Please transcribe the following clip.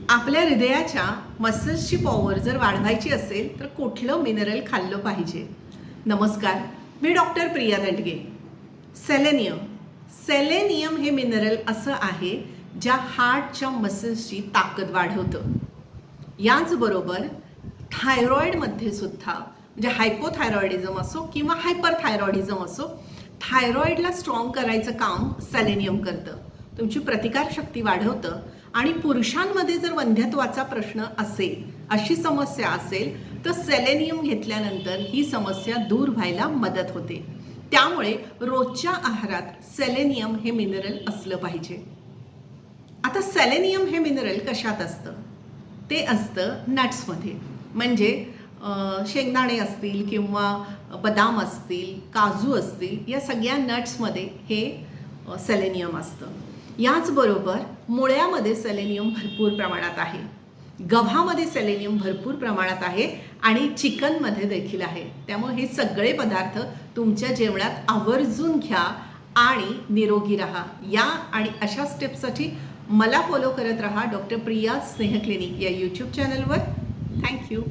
आपल्या हृदयाच्या मसल्सची पॉवर जर वाढवायची असेल तर कुठलं मिनरल खाल्लं पाहिजे? नमस्कार, मी डॉक्टर प्रिया दंडगे. सेलेनियम सेलेनियम हे मिनरल असं आहे ज्या हार्टच्या मसल्सची ताकद वाढवतं. याचबरोबर थायरॉईडमध्ये सुद्धा म्हणजे हायपोथायरॉइडिझम असो किंवा हायपरथायरॉइडिझम असो, थायरॉईडला स्ट्रॉंग करायचं काम सेलेनियम करतं. तुमची प्रतिकारशक्ती वाढवतं आणि पुरुषांमध्ये जर वंध्यत्वाचा प्रश्न असेल, अशी समस्या असेल तर सेलेनियम घेतल्यानंतर ही समस्या दूर व्हायला मदत होते. त्यामुळे रोजच्या आहारात सेलेनियम हे मिनरल असलं पाहिजे. आता सेलेनियम हे मिनरल कशात असतं? ते असतं नट्समध्ये. म्हणजे शेंगदाणे असतील किंवा बदाम असतील, काजू असतील, या सगळ्या नट्समध्ये हे सेलेनियम असतं. याचबरोबर मुळ्यामध्ये सेलेनियम भरपूर प्रमाणात आहे, गव्हामध्ये सेलेनियम भरपूर प्रमाणात आहे आणि चिकनमध्ये देखील आहे. त्यामुळे हे सगळे पदार्थ तुमच्या जेवणात आवर्जून घ्या आणि निरोगी राहा. या आणि अशा स्टेप्ससाठी मला फॉलो करत राहा डॉक्टर प्रिया स्नेह क्लिनिक या यूट्यूब चॅनलवर. थँक्यू.